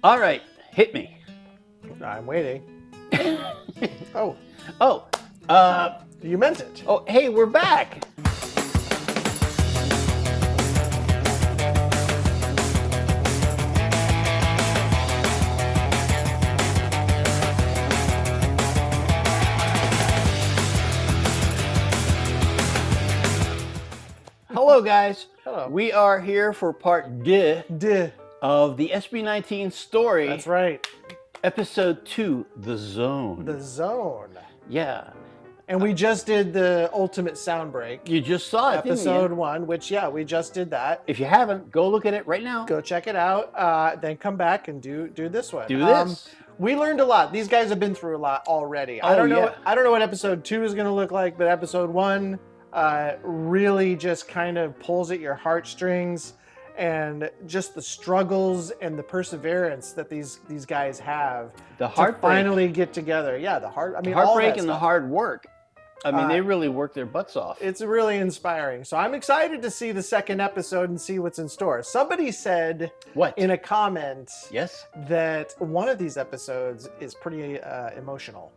All right, hit me. I'm waiting. Oh, Oh, you meant it. oh, hey, we're back. Hello, guys. Hello. We are here for part deux Duh. of the SB19 story. That's right. Episode 2, The Zone. The Zone. Yeah. And we just did the ultimate sound break. You just saw it, didn't Episode you? 1, which, yeah, we just did that. If you haven't, go look at it right now. Go check it out. Then come back and do this one. Do this. We learned a lot. These guys have been through a lot already. Oh, I don't know. yeah. I don't know what episode 2 is going to look like, but episode 1 really just kind of pulls at your heartstrings, and just the struggles and the perseverance that these guys have The to heartbreak. finally get together. Yeah, the heart. I mean, all Heartbreak that and the stuff. hard work. I mean, they really work their butts off. It's really inspiring. So I'm excited to see the second episode and see what's in store. Somebody said What? in a comment Yes? that one of these episodes is pretty emotional.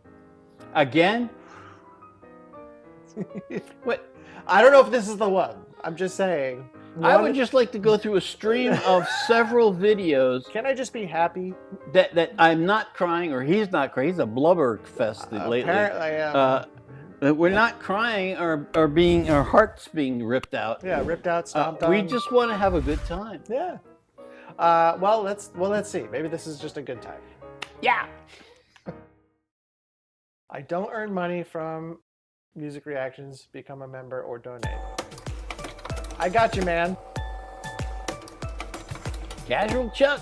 Again? What? I don't know if this is the one. I'm just saying. I would just like to go through a stream of several videos Can I just be happy? that I'm not crying or he's not crying. He's a blubber fest lately. Apparently, That we're not crying or being our hearts being ripped out. yeah, ripped out, stomped We on. just want to have a good time. Yeah. Well, let's see. Maybe this is just a good time. Yeah. I don't earn money from music reactions. Become a member or donate. I got you, man. Casual Chuck.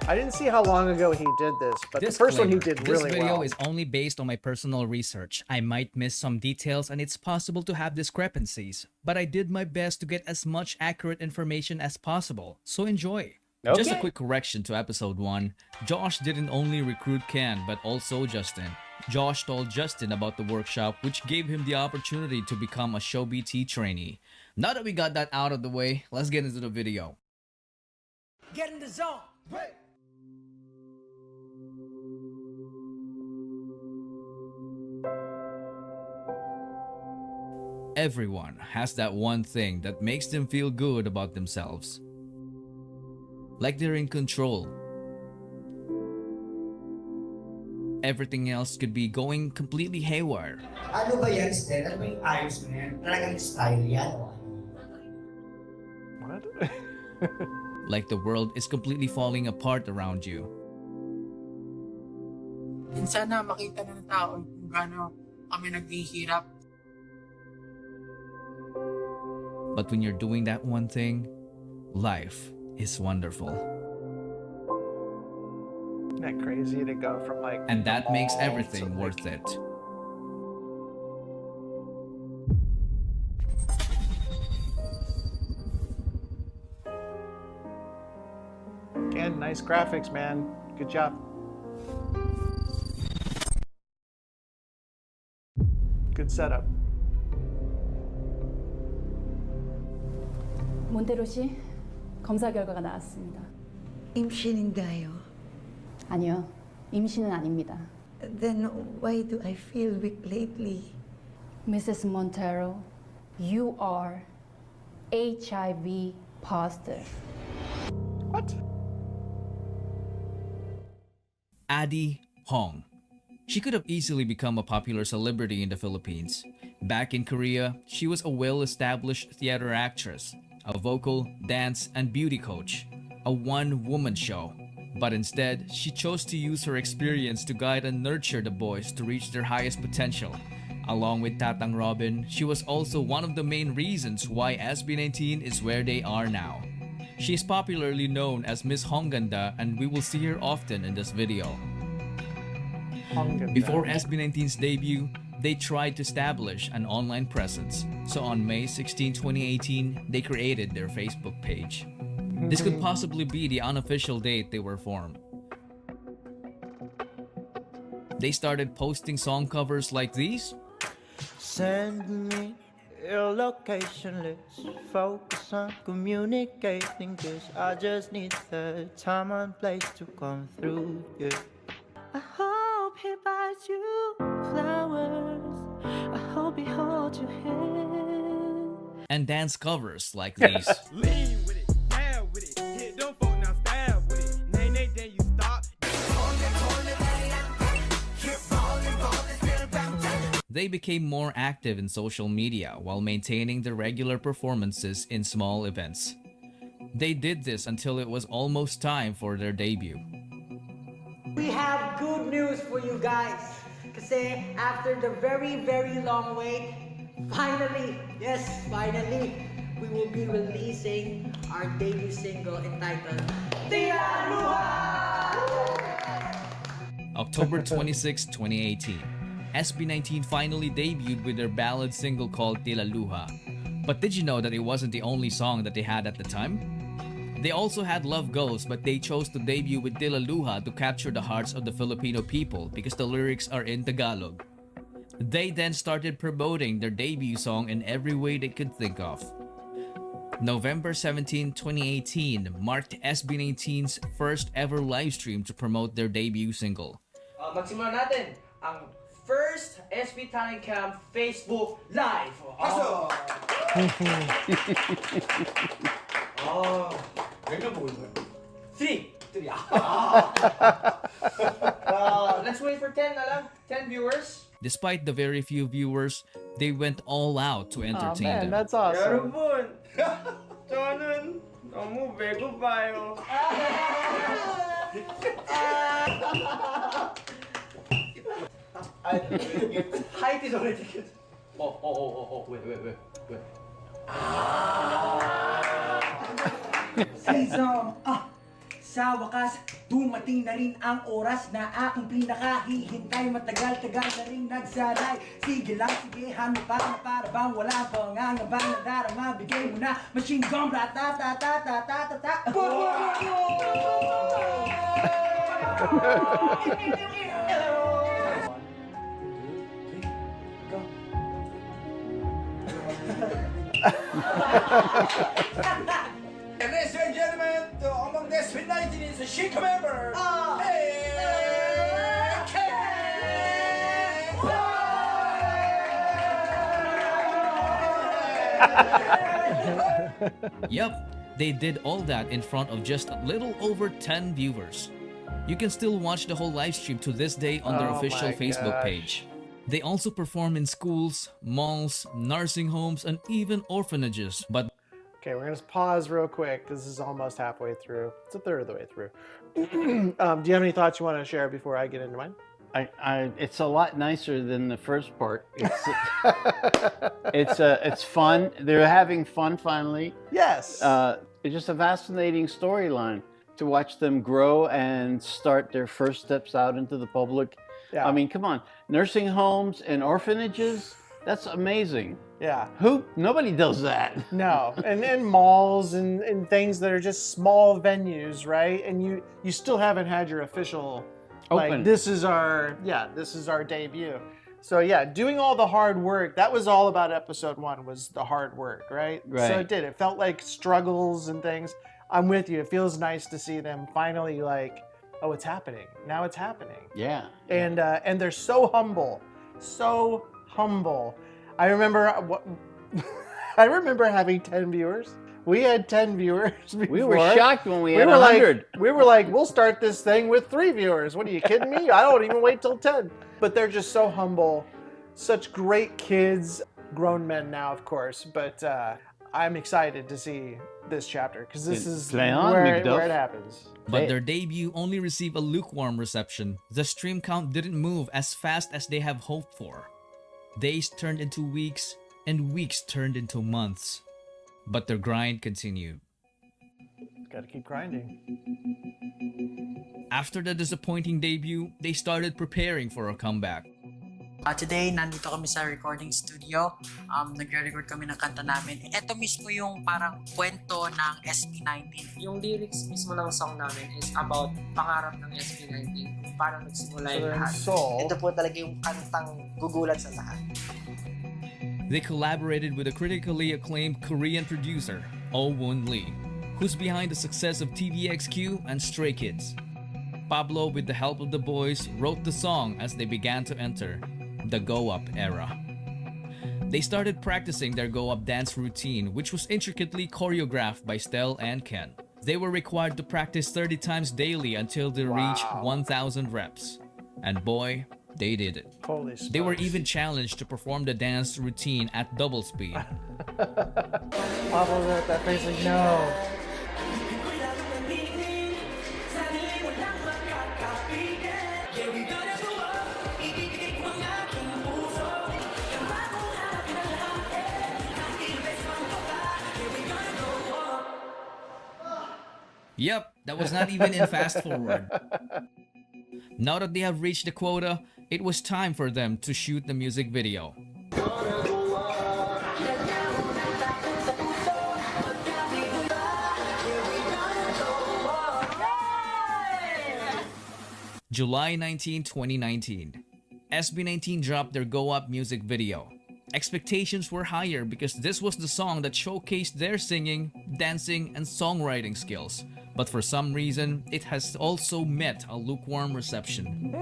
I didn't see how long ago he did this, but the first one he did really This video well. is only based on my personal research. I might miss some details and it's possible to have discrepancies, but I did my best to get as much accurate information as possible, so enjoy. Just a Okay. quick correction to episode 1. Josh didn't only recruit Ken, but also Justin. Josh told Justin about the workshop, which gave him the opportunity to become a Show BT trainee. Now that we got that out of the way, let's get into the video. Get in the zone. Wait. Everyone has that one thing that makes them feel good about themselves. Like they're in control. Everything else could be going completely haywire. Ano ba yan, Stel? Ano ba yung ayos mo yan? Talagang style yan. What? Like the world is completely falling apart around you. Minsan na makita ng tao kung gaano kami naghihirap. But when you're doing that one thing, life is wonderful. Isn't that crazy to go from like And that makes mall to, everything like, worth it. Again, nice graphics, man. Good job. Good setup. 몬테로 씨, 검사 결과가 나왔습니다. 임신인가요? 아니요, 임신은 아닙니다. Then why do I feel weak lately? Mrs. Montero, you are HIV positive. What? Addie Hong. She could have easily become a popular celebrity in the Philippines. Back in Korea, she was a well-established theater actress, a vocal, dance, and beauty coach, a one-woman show. But instead, she chose to use her experience to guide and nurture the boys to reach their highest potential. Along with Tatang Robin, she was also one of the main reasons why SB19 is where they are now. She is popularly known as Miss Hongganda, and we will see her often in this video. Before SB19's debut, they tried to establish an online presence. So on May 16, 2018, they created their Facebook page. This could possibly be the unofficial date they were formed. They started posting song covers like these. Send me your location, let's focus on communicating, 'cause I just need the time and place to come through, yeah. I hope he buys you flowers, I hope he holds your hand. And dance covers like these. Lean with it, down with it, hit them folk now stab with it. Nay, then you stop. They became more active in social media while maintaining the regular performances in small events. They did this until it was almost time for their debut. We have good news for you guys. Kasi after the very, very long wait, finally, yes, finally, we will be releasing our debut single entitled Tila Luha! October 26, 2018. SB19 finally debuted with their ballad single called Tila Luha. But did you know that it wasn't the only song that they had at the time? They also had Love Goes, but they chose to debut with Tila Luha to capture the hearts of the Filipino people because the lyrics are in Tagalog. They then started promoting their debut song in every way they could think of. November 17, 2018 marked SB19's first ever live stream to promote their debut single. Magsimula natin ang first SB Talent Camp Facebook Live. 몇명 보고 있어요? 3. Let's wait for 10 na lang. 10 viewers. Despite the very few viewers, they went all out to entertain Man, them. that's awesome. 여러분, 저는 너무 배고파요. Height is already good. Wait. Season, sa wakas, dumating na rin ang oras na aking pinakahihintay. Matagal-tagal na rin nagsaray. Sige lang, sige, hano para bang wala pangangabang na darama. Bigay mo na, machine gun, ta-ta-ta-ta-ta-ta-ta. Ladies and gentlemen, among the SB19 is a chic member. Yup, they did all that in front of just a little over 10 viewers. You can still watch the whole live stream to this day on their Oh official my Facebook gosh. page. They also perform in schools, malls, nursing homes, and even orphanages. But Okay, we're gonna pause real quick. This is almost halfway through. It's a third of the way through. Do you have any thoughts you want to share before I get into mine? It's a lot nicer than the first part. It's fun. They're having fun finally. Yes. It's just a fascinating storyline to watch them grow and start their first steps out into the public. Yeah. I mean, come on, nursing homes and orphanages. That's amazing. Yeah. Nobody does that. No, and malls and things that are just small venues, right? And you still haven't had your official Open. like this is our debut. So yeah, doing all the hard work. That was all about episode 1 was the hard work, right? Right. So it did. It felt like struggles and things. I'm with you. It feels nice to see them finally like, oh, it's happening. Now it's happening. Yeah. And they're so humble. So humble. I remember having 10 viewers. We had 10 viewers before. We were shocked when we had were 100. we were like, we'll start this thing with 3 viewers. What are you kidding me? I don't even wait till 10. But they're just so humble, such great kids, grown men now, of course. But I'm excited to see this chapter because this is Play on, where McDuff. it happens. But their debut only received a lukewarm reception. The stream count didn't move as fast as they have hoped for. Days turned into weeks, and weeks turned into months. But their grind continued. Gotta keep grinding. After the disappointing debut, they started preparing for a comeback. Today, nandito kami sa recording studio. Nagre-record kami ng kanta namin. Ito mismo yung parang kwento ng SB19. Yung lyrics mismo ng song namin is about pangarap ng SB19. Kung paano nagsimula yung lahat. Soul. Ito po talaga yung kantang gugulat sa lahat. They collaborated with a critically acclaimed Korean producer, Oh Woon Lee, who's behind the success of TVXQ and Stray Kids. Pablo, with the help of the boys, wrote the song as they began to enter the go-up era. They started practicing their go-up dance routine, which was intricately choreographed by Stel and Ken. They were required to practice 30 times daily until they reached 1,000 reps. And boy, they did it. Holy smokes. They were even challenged to perform the dance routine at double speed. Pablo's at that face like, no. Yep, that was not even in fast forward. Now that they have reached the quota, it was time for them to shoot the music video. July 19, 2019. SB19 dropped their Go Up music video. Expectations were higher because this was the song that showcased their singing, dancing, and songwriting skills. But for some reason, it has also met a lukewarm reception.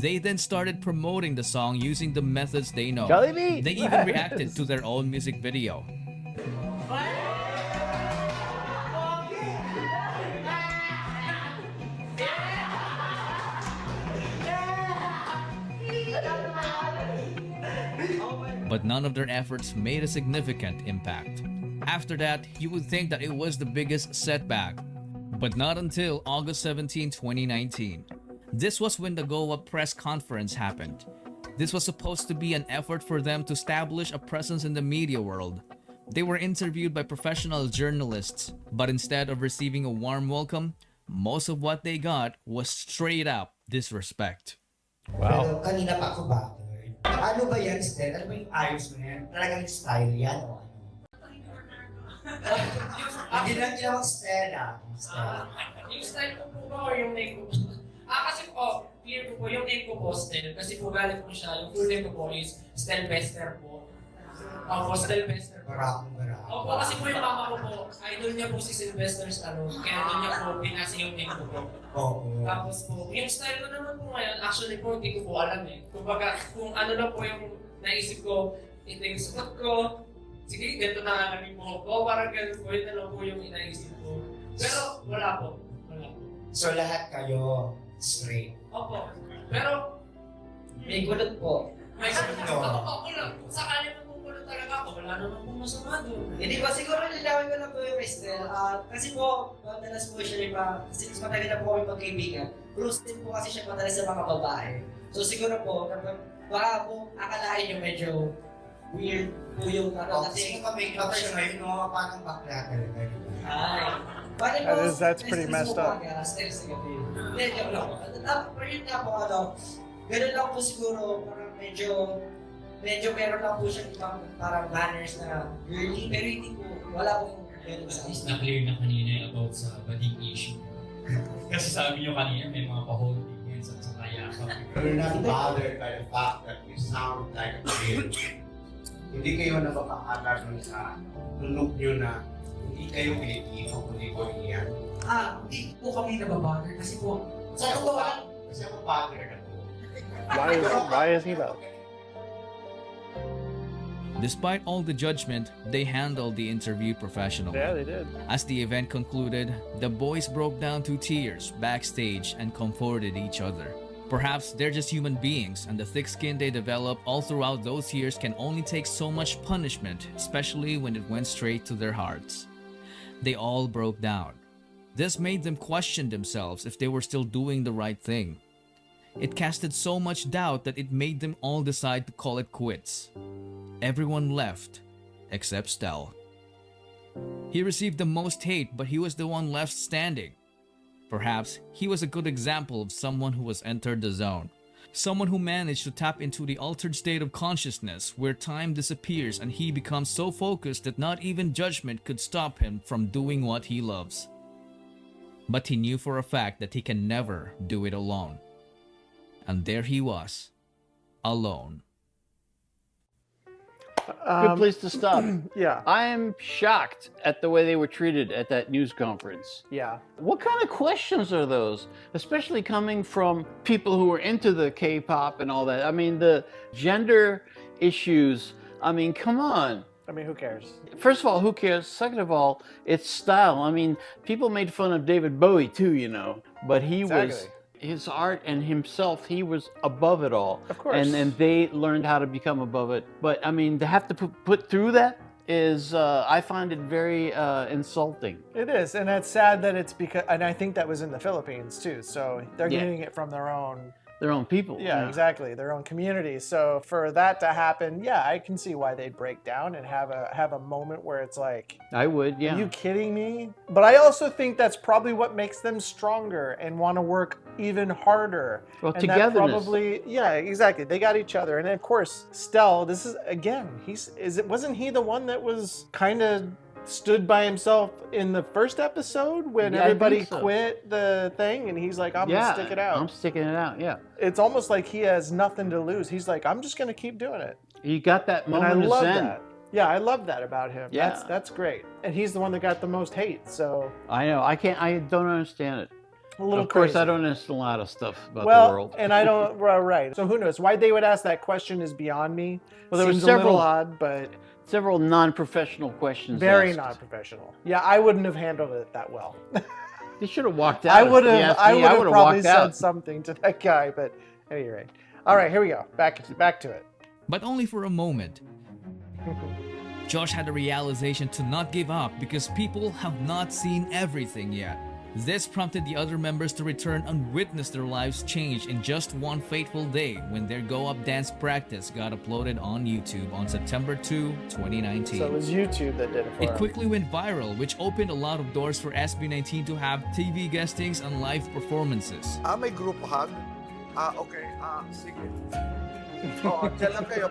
They then started promoting the song using the methods they know. Jollibee! They even reacted to their own music video. But none of their efforts made a significant impact. After that, you would think that it was the biggest setback. But not until August 17, 2019. This was when the Go Up press conference happened. This was supposed to be an effort for them to establish a presence in the media world. They were interviewed by professional journalists, but instead of receiving a warm welcome, most of what they got was straight up disrespect. Pero kanina pa ako ba? Ano ba yan, Stel? Ano ba yung ayos mo yan? Talagang style yan o ano? Ang ginawang Stel Yung style ko po ba or yung name ko? Kasi po, clear ko po, yung name ko po Stel. Kasi po galit po siya, yung full name ko po is Stel Bester po. Ako, Stel Bester po. Opo, kasi po yung mama ko po, idol niya po si Sylvester Stallone. Kaya doon niya po pinasa yung name ko po. Tapos po, yung style ko naman po ngayon, actually po, hindi ko po alam eh. Kumbaga, kung ano na po yung naisip ko, ito yung suot ko, sige, ganito na nga naging buhok ko, parang ganun po, yun na lang po yung inaisip ko. Pero wala po. So lahat kayo straight? Opo. Pero May gulot po. may ako lang. Sakali mo kung wala talaga ako, wala naman pong masama doon. Hindi ba siguro nilawin ko lang po yung Estel. Kasi po, madalas po siya iba, kasi mas matagal na po kami magkaibigan. Close din po kasi siya madalas sa mga babae. So siguro po, baka po akalain yung medyo weird po yung kasi may club siya ngayon, no? Parang bakla talaga. That's pretty messed up. Hindi, joke lang. Pero yun nga po, ganun lang po siguro, parang medyo meron lang po siya ibang parang manners na girly, pero hindi po, wala po ganun sa is na-clear na kanina about sa bading issue. Kasi sabi nyo kanina may mga pa-holding hands at saka yakap. You're not bothered by the fact that you sound like a kid. Hindi kayo nababakala dun sa look nyo na hindi kayo Pilipino, kundi Korean. Hindi po kami nababother kasi po, sa totoo lang, kasi ako bothered ako. Why is he though? Despite all the judgment, they handled the interview professionally. Yeah, they did. As the event concluded, the boys broke down to tears backstage and comforted each other. Perhaps they're just human beings, and the thick skin they develop all throughout those years can only take so much punishment, especially when it went straight to their hearts. They all broke down. This made them question themselves if they were still doing the right thing. It casted so much doubt that it made them all decide to call it quits. Everyone left, except Stel. He received the most hate, but he was the one left standing. Perhaps he was a good example of someone who has entered the zone. Someone who managed to tap into the altered state of consciousness where time disappears and he becomes so focused that not even judgment could stop him from doing what he loves. But he knew for a fact that he can never do it alone. And there he was, alone. Good place to stop. Yeah. I am shocked at the way they were treated at that news conference. Yeah. What kind of questions are those? Especially coming from people who are into the K-pop and all that. I mean, the gender issues. I mean, come on. I mean, who cares? First of all, who cares? Second of all, it's style. I mean, people made fun of David Bowie too, you know, but he was, his art and himself, he was above it all. Of course. And they learned how to become above it. But I mean, to have to put through that is, I find it very insulting. It is, and it's sad that it's because, and I think that was in the Philippines too, so they're Yeah. getting it from their own people. Yeah, exactly. Their own community. So for that to happen, yeah, I can see why they'd break down and have a moment where it's like, I would, yeah. are you kidding me? But I also think that's probably what makes them stronger and want to work even harder. Well, and togetherness. that probably, yeah, exactly. They got each other, and of course, Stell. This is again. Wasn't he the one that was kind of stood by himself in the first episode when Yeah, I everybody think so. quit the thing, and he's like, I'm Yeah, gonna stick it out. I'm sticking it out, yeah. It's almost like he has nothing to lose. He's like, I'm just gonna keep doing it. He got that And moment I of love zen. that. Yeah, I love that about him. Yeah. That's great. And he's the one that got the most hate. So I know. I don't understand it. a little Of course, crazy. I don't understand a lot of stuff about well, the world. and I don't. Well, right. So who knows? Why they would ask that question is beyond me. Well, there were Seems several a little odd, but several non-professional questions. very asked. non-professional. Yeah, I wouldn't have handled it that well. They should have walked out. I would If you have. asked I me, would have would've probably walked said out. something to that guy. But at any rate, all right, here we go. Back to it. But only for a moment. Josh had a realization to not give up because people have not seen everything yet. This prompted the other members to return and witness their lives change in just one fateful day when their Go Up dance practice got uploaded on YouTube on September 2, 2019. So it was YouTube that did it for It him. quickly went viral, which opened a lot of doors for SB19 to have TV guestings and live performances. May group hug? Okay. Sige. Oo, dyan lang kayo.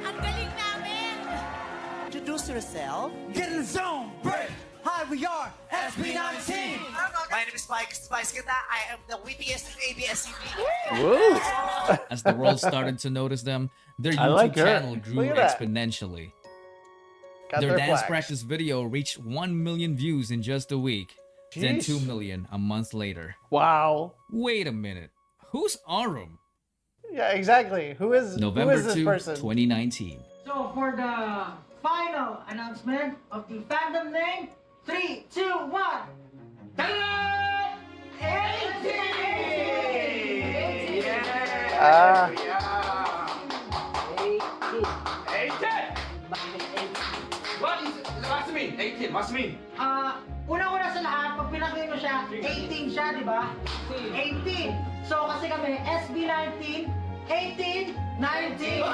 Ang galing namin! Introduce yourself. Get in the zone. Break. Hi, we are SB19. My name is Mike Spice Kita. I am the wittiest in ABS-CBN. Woo! As the world started to notice them, their I YouTube like her. channel grew Look at that. exponentially. Got Their their dance flags. practice video reached 1 million views in just a week, then Jeez. 2 million a month later. Wow. Wait a minute. Who's Arum? Yeah, exactly. Who is November this 2, person? 2019. So for the final announcement of the fandom name, 3, 2, 1. Ta-da! 18! Ah. 18! What's it mean? 18, what's it mean? Una-una sa lahat, pag pinakita mo siya, 18 siya, di ba? 18. So kasi kami, SB19, 18, 19.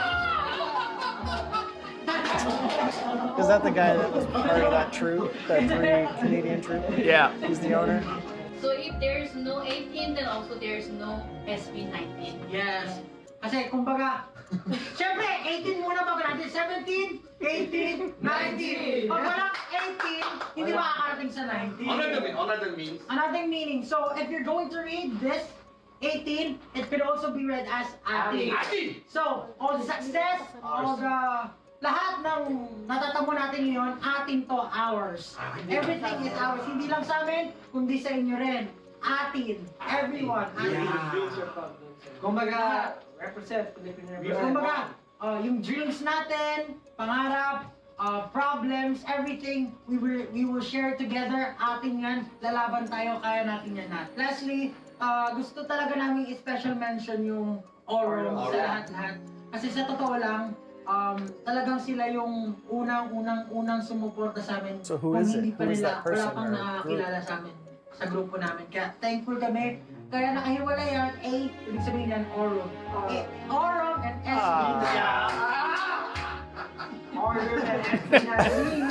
Is that the guy that was part of that troupe, that 3 Canadian troupe? Yeah. He's the owner. So if there's no 18, then also there's no SB19. Yes. Kasi kumbaga, syempre, 18 muna bago natin, 17, 18, 19. Pag walang 18, hindi makakarating sa 19. Another means? Another meaning. So if you're going to read this, 18, it could also be read as Ati. Ati! So, all the success, all the lahat ng natatamo natin ngayon, atin to, ours. Everything is ours. Hindi lang sa amin, kundi sa inyo rin. Atin. Everyone. Atin. Kumbaga, represent Filipino. Kumbaga, yung dreams natin, pangarap, problems, everything, we will share together. Atin yan. Lalaban tayo, kaya natin yan lahat. Lastly, gusto talaga namin i-special mention yung Orum sa lahat-lahat. Kasi sa totoo lang, talagang sila yung unang sumuporta sa amin. So who Kung is it? hindi pa Who is nila, that person wala pang or nakakilala sa amin sa grupo namin. Kaya thankful kami. Kaya nakahiwala yan, A, ibig sabihin yan, Orum. Orum and SB. Order and SB.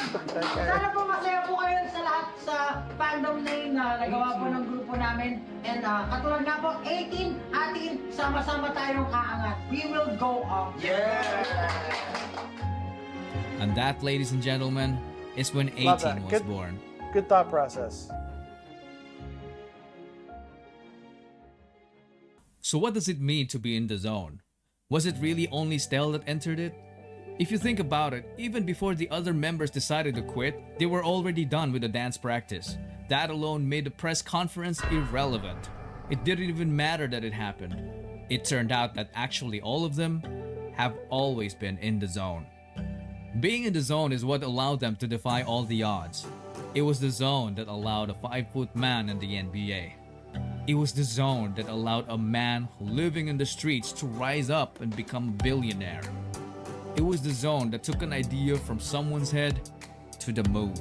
Sana po masaya po kayo sa lahat sa fandom name na nagawa po ng grupo namin. And katulad nga po, 18, atin, sama-sama tayong aangat. We will go up. And that, ladies and gentlemen, is when 18 Love that. was born. Good thought process. So what does it mean to be in the zone? Was it really only Stell that entered it? If you think about it, even before the other members decided to quit, they were already done with the dance practice. That alone made the press conference irrelevant. It didn't even matter that it happened. It turned out that actually all of them have always been in the zone. Being in the zone is what allowed them to defy all the odds. It was the zone that allowed a 5-foot man in the NBA. It was the zone that allowed a man living in the streets to rise up and become a billionaire. It was the zone that took an idea from someone's head to the moon.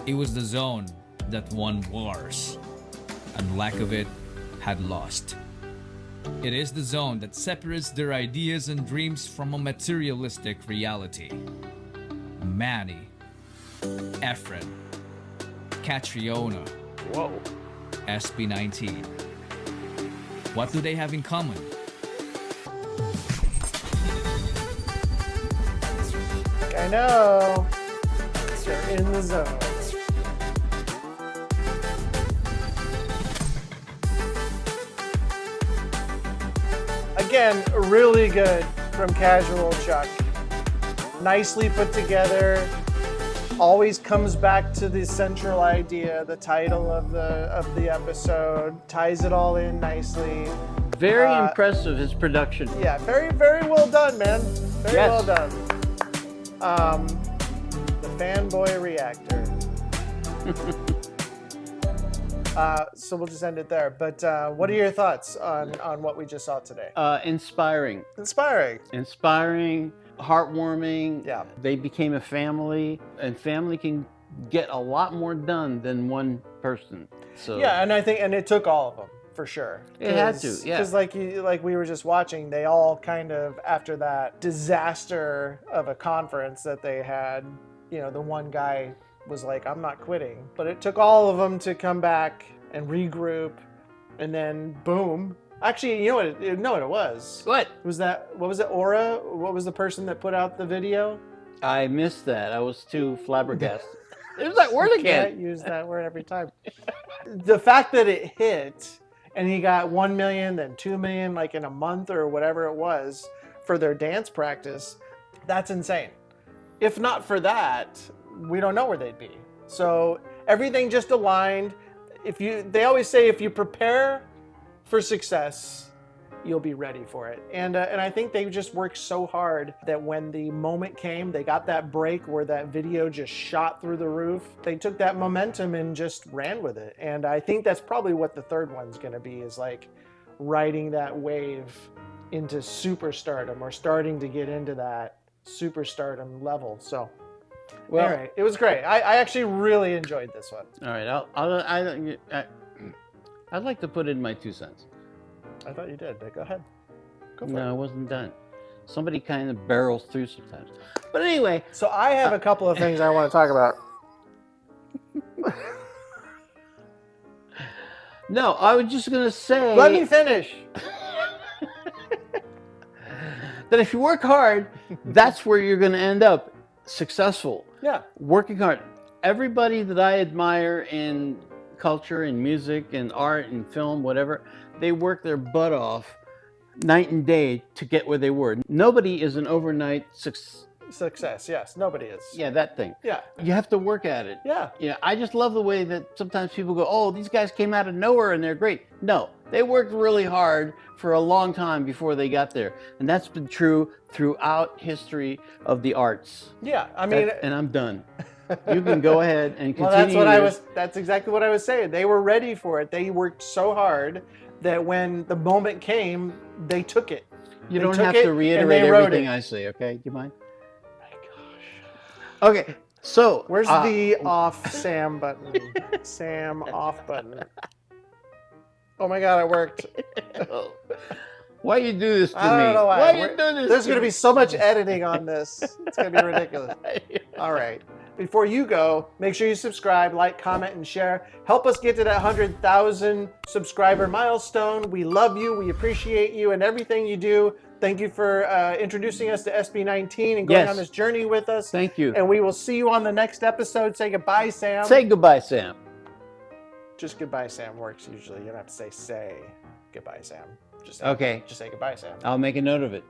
It was the zone that won wars, and lack of it had lost. It is the zone that separates their ideas and dreams from a materialistic reality. Manny, Efren, Catriona, SB19. What do they have in common? I know. They're in the zone. Again, really good from Casual Chuck. Nicely put together. Always comes back to the central idea, the title of the episode. Ties it all in nicely. Very impressive, his production. Yeah, very, very well done, man. Very well done. The fanboy reactor. So we'll just end it there. But what are your thoughts on what we just saw today? Inspiring. Inspiring. Inspiring, heartwarming. Yeah. They became a family, and family can get a lot more done than one person. So Yeah, and I think it took all of them for sure. It had to, yeah. Because like we were just watching, they all kind of, after that disaster of a conference that they had, the one guy was like, I'm not quitting. But it took all of them to come back and regroup, and then boom. Actually, you know what it was? What? What was it, Aura? What was the person that put out the video? I missed that. I was too flabbergasted. There's that word again. Can't use that word every time. The fact that it hit, and he got 1 million, then 2 million, like in a month or whatever it was, for their dance practice, that's insane. If not for that, we don't know where they'd be. So everything just aligned. They always say, if you prepare for success, you'll be ready for it. And I think they just worked so hard that when the moment came, they got that break where that video just shot through the roof. They took that momentum and just ran with it. And I think that's probably what the third one's going to be, is like riding that wave into superstardom, or starting to get into that superstardom level. So, Well, all right, it was great. I actually really enjoyed this one. All right, I'd like to put in my 2 cents. I thought you did, but go ahead. Go for No, it. I wasn't done. Somebody kind of barrels through sometimes. But anyway. So I have a couple of things I want to talk about. No, I was just going to say. Let me finish. That if you work hard, that's where you're going to end up successful. Yeah. Working hard. Everybody that I admire in culture and music and art and film, whatever, they work their butt off night and day to get where they were. Nobody is an overnight success. Yes, nobody is. Yeah, that thing. Yeah. You have to work at it. Yeah. Yeah. I just love the way that sometimes people go, oh, these guys came out of nowhere and they're great. No, they worked really hard for a long time before they got there. And that's been true throughout history of the arts. Yeah, I mean, and I'm done. You can go ahead and continue. Well, that's exactly what I was saying. They were ready for it. They worked so hard that when the moment came, they took it. You don't have to reiterate everything I say, okay? Do you mind? Okay, so where's the off Sam button? Sam off button. Oh my God, it worked. Why you do this to me? I don't know why. Why you do this? There's to going to me? be so much editing on this. It's going to be ridiculous. All right. Before you go, make sure you subscribe, like, comment, and share. Help us get to that 100,000 subscriber milestone. We love you. We appreciate you and everything you do. Thank you for introducing us to SB19 and going on this journey with us. Thank you. And we will see you on the next episode. Say goodbye, Sam. Say goodbye, Sam. Just goodbye, Sam works usually. You don't have to say. goodbye, Sam. Just Okay. Just say goodbye, Sam. I'll make a note of it.